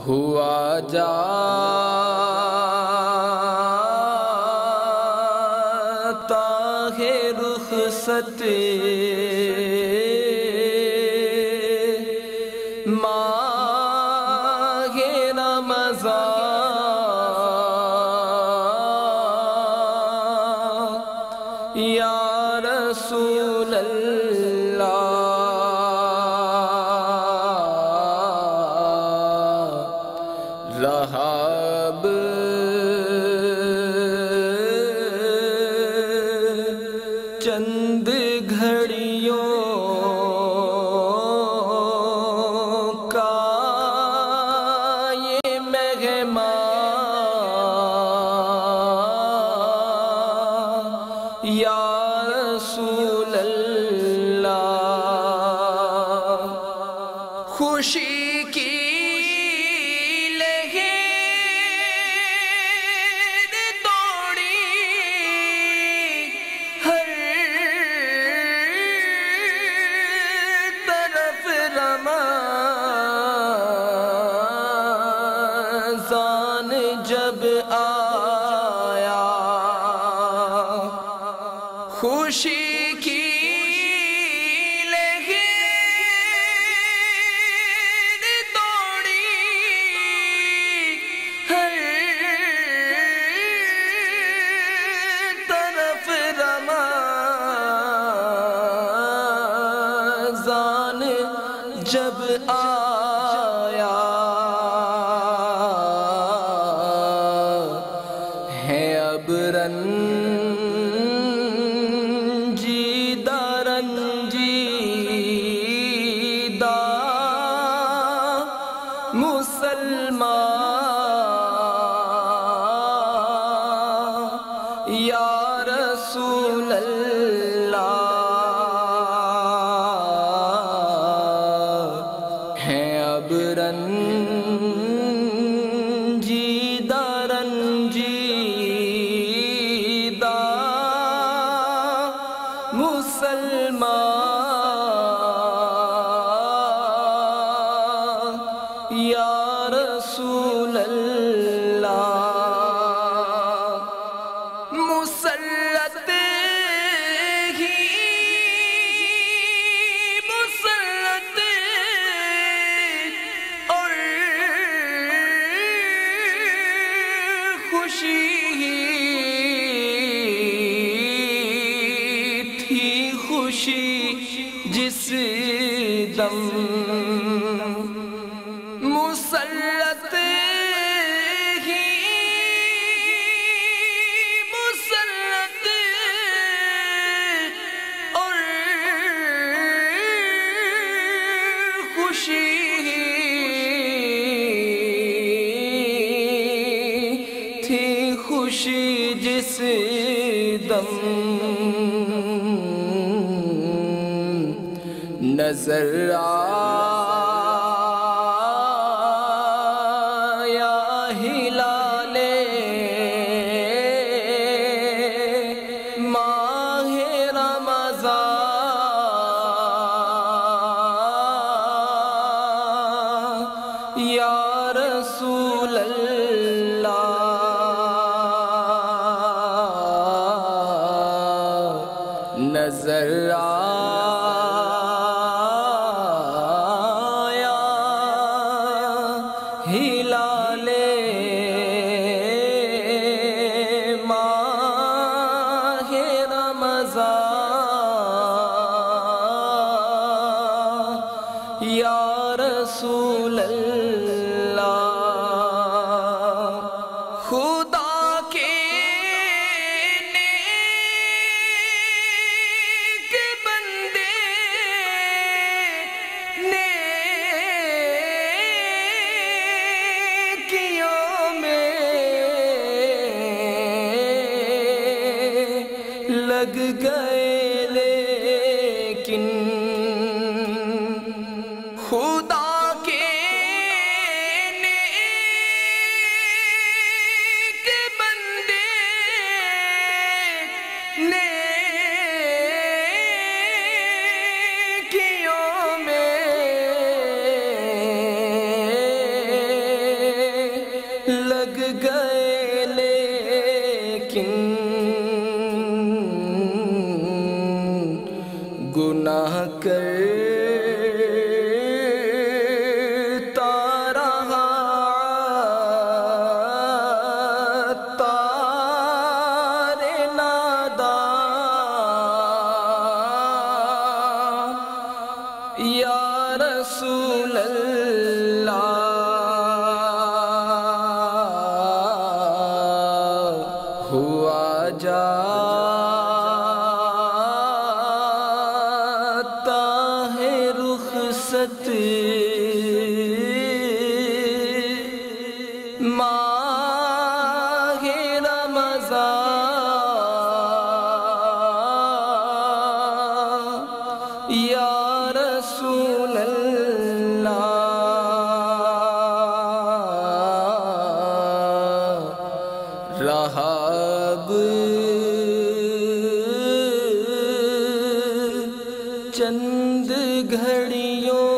ہوا جاتا ہے رخصت ماہ رمضان یا رسول اللہ رہا اب چند گھڑیوں کا یہ مہمان یا رسول اللہ خوشی کی رمضان جب آیا خوشی کی لہر دوڑی ہر طرف رمضان جب آیا ہے اب رنجیدہ رنجیدہ مسلمان یا رسول اللہ اب رنجیدہ رنجیدہ مسلمان یا رسول اللہ مسلط خوشی تھی خوشی جس دم مسلط ہی مسلط اور خوشی خوشی جس دم نظر آیا ہلال ماہ رمضان یا رسول اللہ نظر آیا ہلال ماہ رمضان یا رسول اللہ خدا کے لگ گئے لیکن خدا کے نیک بندے نیکیوں میں گئے لیکن گناہ کرتا رہا تار ناداں یا رسول اللہ ہوا جاتا ہے رخصت ماہ رمضان یا رسول اللہ رہا اب چند گھڑیوں